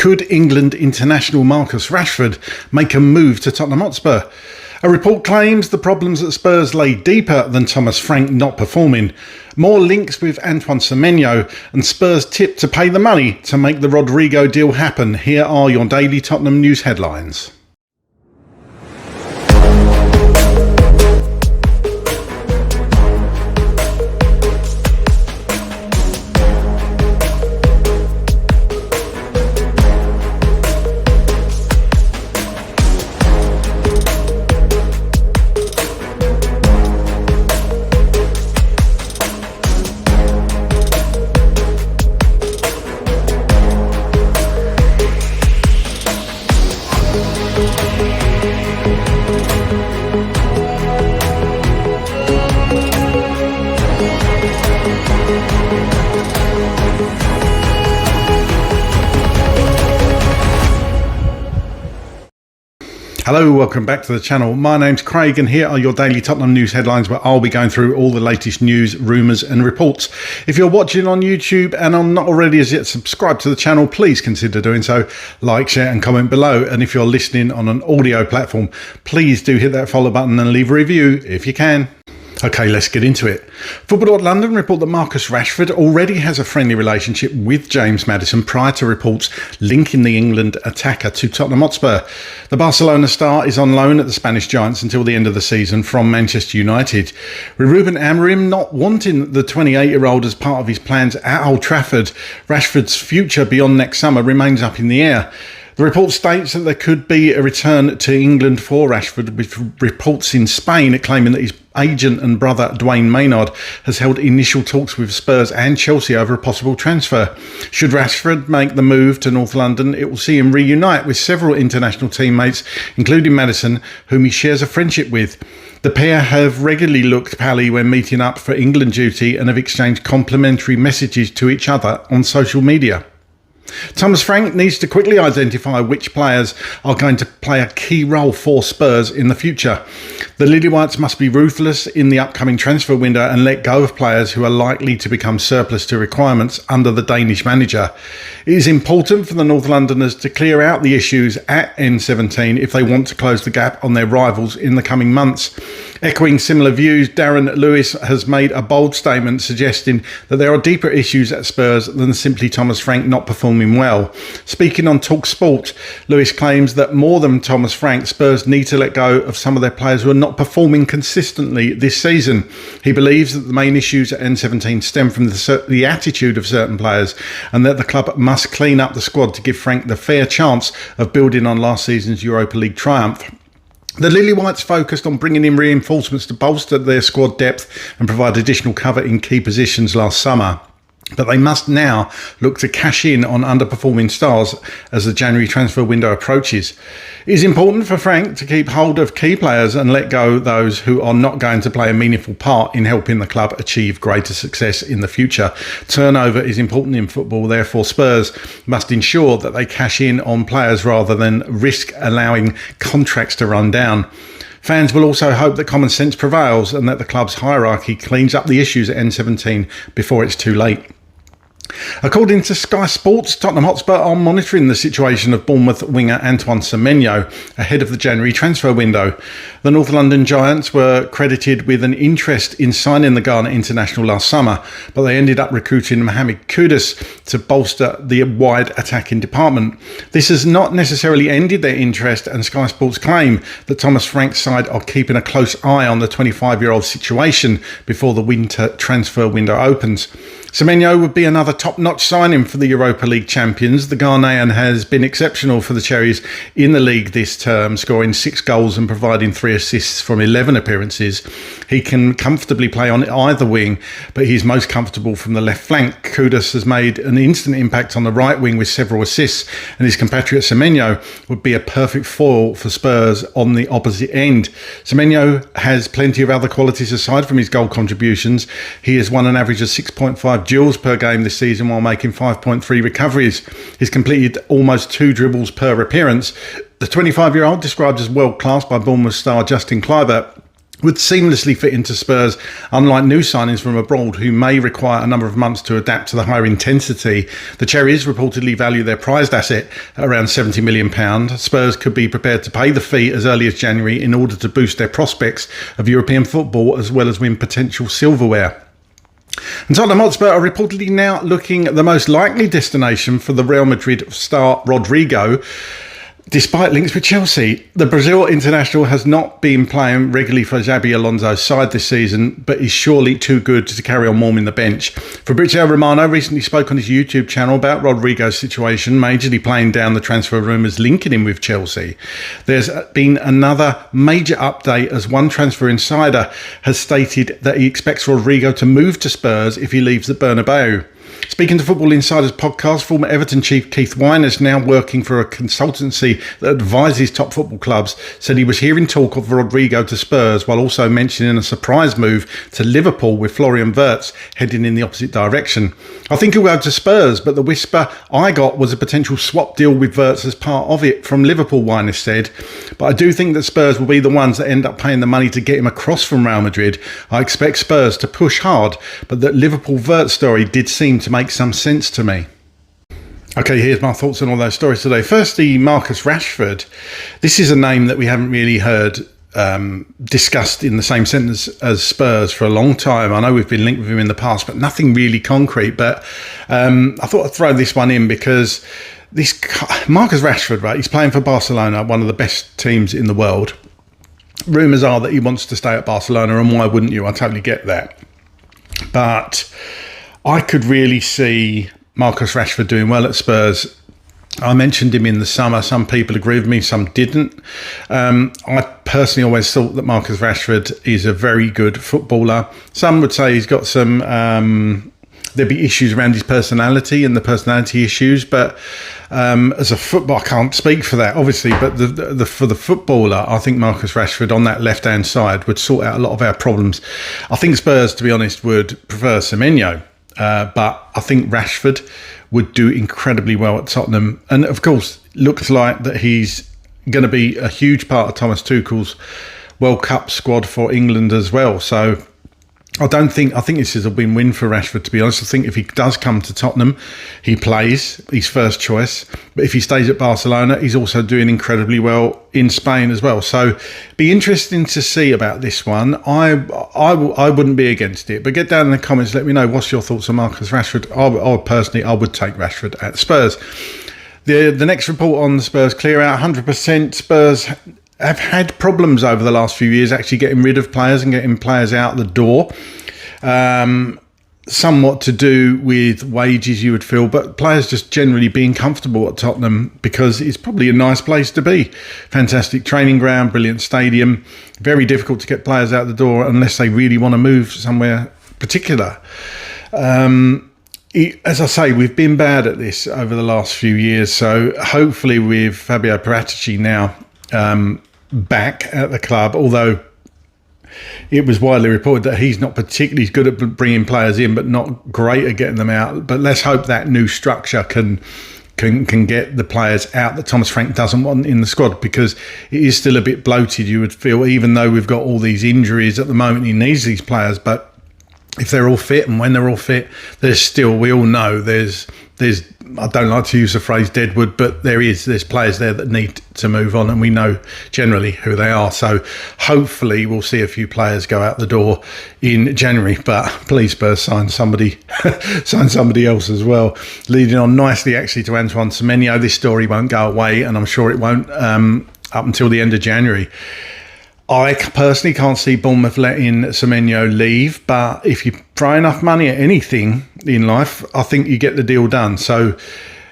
Could England international Marcus Rashford make a move to Tottenham Hotspur? A report claims the problems at Spurs lay deeper than Thomas Frank not performing. More links with Antoine Semenyo, and Spurs tip to pay the money to make the Rodrigo deal happen. Here are your daily Tottenham news headlines. Hello, welcome back to the channel. My name's Craig and here are your daily Tottenham news headlines where I'll be going through all the latest news, rumours and reports. If you're watching on YouTube and are not already as yet subscribed to the channel, please consider doing so. Like, share and comment below. And if you're listening on an audio platform, please do hit that follow button and leave a review if you can. Okay, let's get into it. Football.London report that Marcus Rashford already has a friendly relationship with James Maddison prior to reports linking the England attacker to Tottenham Hotspur. The Barcelona star is on loan at the Spanish Giants until the end of the season from Manchester United. With Ruben Amorim not wanting the 28-year-old as part of his plans at Old Trafford, Rashford's future beyond next summer remains up in the air. The report states that there could be a return to England for Rashford, with reports in Spain claiming that his agent and brother Dwayne Maynard has held initial talks with Spurs and Chelsea over a possible transfer. Should Rashford make the move to North London, it will see him reunite with several international teammates, including Maddison, whom he shares a friendship with. The pair have regularly looked pally when meeting up for England duty and have exchanged complimentary messages to each other on social media. Thomas Frank needs to quickly identify which players are going to play a key role for Spurs in the future. The Lily Whites must be ruthless in the upcoming transfer window and let go of players who are likely to become surplus to requirements under the Danish manager. It is important for the North Londoners to clear out the issues at N17 if they want to close the gap on their rivals in the coming months. Echoing similar views, Darren Lewis has made a bold statement suggesting that there are deeper issues at Spurs than simply Thomas Frank not performing well. Speaking on Talk Sport, Lewis claims that more than Thomas Frank, Spurs need to let go of some of their players who are not performing consistently this season. He believes that the main issues at N17 stem from the attitude of certain players and that the club must clean up the squad to give Frank the fair chance of building on last season's Europa League triumph. The Lily Whites focused on bringing in reinforcements to bolster their squad depth and provide additional cover in key positions last summer. But they must now look to cash in on underperforming stars as the January transfer window approaches. It is important for Frank to keep hold of key players and let go those who are not going to play a meaningful part in helping the club achieve greater success in the future. Turnover is important in football, therefore Spurs must ensure that they cash in on players rather than risk allowing contracts to run down. Fans will also hope that common sense prevails and that the club's hierarchy cleans up the issues at N17 before it's too late. According to Sky Sports, Tottenham Hotspur are monitoring the situation of Bournemouth winger Antoine Semenyo ahead of the January transfer window. The North London Giants were credited with an interest in signing the Ghana international last summer, but they ended up recruiting Mohamed Kudus to bolster the wide attacking department. This has not necessarily ended their interest, and Sky Sports claim that Thomas Frank's side are keeping a close eye on the 25-year-old situation before the winter transfer window opens. Semenyo would be another top-notch signing for the Europa League champions. The Ghanaian has been exceptional for the Cherries in the league this term, scoring 6 goals and providing 3 assists from 11 appearances. He can comfortably play on either wing, but he's most comfortable from the left flank. Kudus has made an instant impact on the right wing with several assists, and his compatriot Semenyo would be a perfect foil for Spurs on the opposite end. Semenyo has plenty of other qualities aside from his goal contributions. He has won an average of 6.5 duels per game this season while making 5.3 recoveries. He's completed almost 2 dribbles per appearance. The 25-year-old, described as world-class by Bournemouth star Justin Clearout, would seamlessly fit into Spurs, unlike new signings from abroad who may require a number of months to adapt to the higher intensity. The Cherries reportedly value their prized asset at around £70 million. Spurs could be prepared to pay the fee as early as January in order to boost their prospects of European football as well as win potential silverware. And Tottenham Hotspur are reportedly now looking at the most likely destination for the Real Madrid star Rodrigo, despite links with Chelsea. The Brazil international has not been playing regularly for Xabi Alonso's side this season, but is surely too good to carry on warming the bench. Fabrizio Romano recently spoke on his YouTube channel about Rodrigo's situation, majorly playing down the transfer rumours linking him with Chelsea. There's been another major update as one transfer insider has stated that he expects Rodrigo to move to Spurs if he leaves the Bernabeu. Speaking to Football Insider's podcast, former Everton chief Keith Wyner's, now working for a consultancy that advises top football clubs, said he was hearing talk of Rodrigo to Spurs, while also mentioning a surprise move to Liverpool with Florian Wirtz heading in the opposite direction. I think he'll go to Spurs, but the whisper I got was a potential swap deal with Wirtz as part of it from Liverpool, Wyner said. But I do think that Spurs will be the ones that end up paying the money to get him across from Real Madrid. I expect Spurs to push hard, but that Liverpool Wirtz story did seem to make some sense to me. Okay, here's my thoughts on all those stories today. Firstly, Marcus Rashford. This is a name that we haven't really heard discussed in the same sentence as Spurs for a long time. I know we've been linked with him in the past, but nothing really concrete. But I thought I'd throw this one in because this Marcus Rashford, right, he's playing for Barcelona, one of the best teams in the world. Rumours are that he wants to stay at Barcelona, and why wouldn't you? I totally get that. But I could really see Marcus Rashford doing well at Spurs. I mentioned him in the summer. Some people agree with me, some didn't. I personally always thought that Marcus Rashford is a very good footballer. Some would say he's got some... there'd be issues around his personality and the personality issues, but as a footballer, I can't speak for that, obviously, but for the footballer, I think Marcus Rashford on that left-hand side would sort out a lot of our problems. I think Spurs, to be honest, would prefer Semenyo. But I think Rashford would do incredibly well at Tottenham. And of course, looks like that he's going to be a huge part of Thomas Tuchel's World Cup squad for England as well. So I think this is a win-win for Rashford, to be honest. I think if he does come to Tottenham, he plays, he's first choice. But if he stays at Barcelona, he's also doing incredibly well in Spain as well. So be interesting to see about this one. I wouldn't be against it. But get down in the comments, let me know what's your thoughts on Marcus Rashford. I would take Rashford at Spurs. The next report on the Spurs Clearout, 100%. Spurs have had problems over the last few years actually getting rid of players and getting players out the door. Somewhat to do with wages, you would feel, but players just generally being comfortable at Tottenham because it's probably a nice place to be. Fantastic training ground, brilliant stadium. Very difficult to get players out the door unless they really want to move somewhere particular. As I say, we've been bad at this over the last few years, so hopefully with Fabio Paratici now back at the club, although it was widely reported that he's not particularly good at bringing players in, but not great at getting them out. But let's hope that new structure can get the players out that Thomas Frank doesn't want in the squad, because it is still a bit bloated, you would feel, even though we've got all these injuries at the moment. He needs these players, but if they're all fit and when they're all fit, there's still, we all know there's I don't like to use the phrase deadwood, but there's players there that need to move on, and we know generally who they are. So hopefully we'll see a few players go out the door in January, but please Spurs sign somebody else as well. Leading on nicely actually to Antoine Semenyo. This story won't go away, and I'm sure it won't up until the end of January. I personally can't see Bournemouth letting Semenyo leave, but if you throw enough money at anything in life, I think you get the deal done. So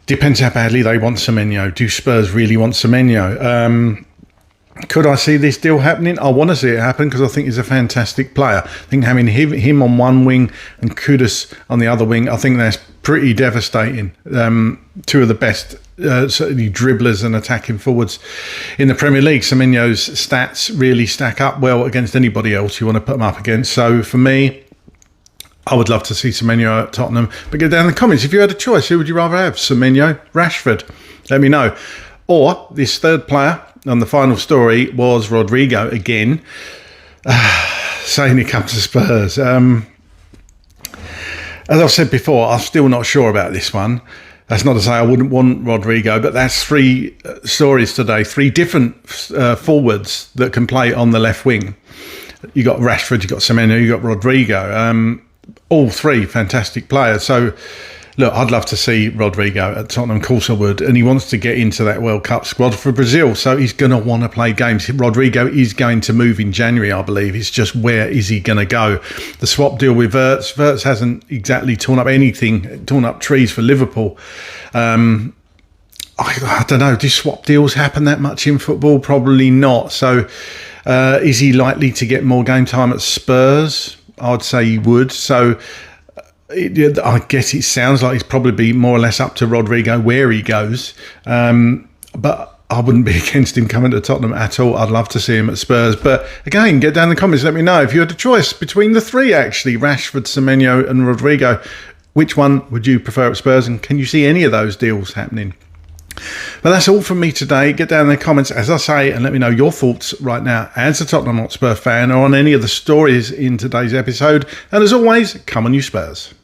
depends how badly they want Semenyo. Do Spurs really want Semenyo? Could I see this deal happening? I want to see it happen because I think he's a fantastic player. I think having him on one wing and Kudus on the other wing, I think that's pretty devastating. Two of the best certainly dribblers and attacking forwards in the Premier League. Semenyo's stats really stack up well against anybody else you want to put them up against. So for me, I would love to see Semenyo at Tottenham. But get down in the comments, if you had a choice, who would you rather have? Semenyo, Rashford? Let me know. Or this third player on the final story was Rodrigo again. saying he comes to Spurs. As I've said before, I'm still not sure about this one. That's not to say I wouldn't want Rodrigo, but that's three stories today, three different forwards that can play on the left wing. You got Rashford, you got Semenyo, you got Rodrigo. All three fantastic players. So, look, I'd love to see Rodrigo at Tottenham, of course I would. And he wants to get into that World Cup squad for Brazil. So he's going to want to play games. Rodrigo is going to move in January, I believe. It's just where is he going to go? The swap deal with Wirtz. Wirtz hasn't exactly torn up trees for Liverpool. I don't know. Do swap deals happen that much in football? Probably not. So is he likely to get more game time at Spurs? I'd say he would. So I guess it sounds like it's probably more or less up to Rodrigo where he goes. But I wouldn't be against him coming to Tottenham at all. I'd love to see him at Spurs. But again, get down in the comments. Let me know if you had a choice between the three, actually, Rashford, Semenyo and Rodrigo. Which one would you prefer at Spurs? And can you see any of those deals happening? But that's all from me today. Get down in the comments, as I say, and let me know your thoughts right now as a Tottenham Hotspur fan or on any of the stories in today's episode. And as always, come on you Spurs.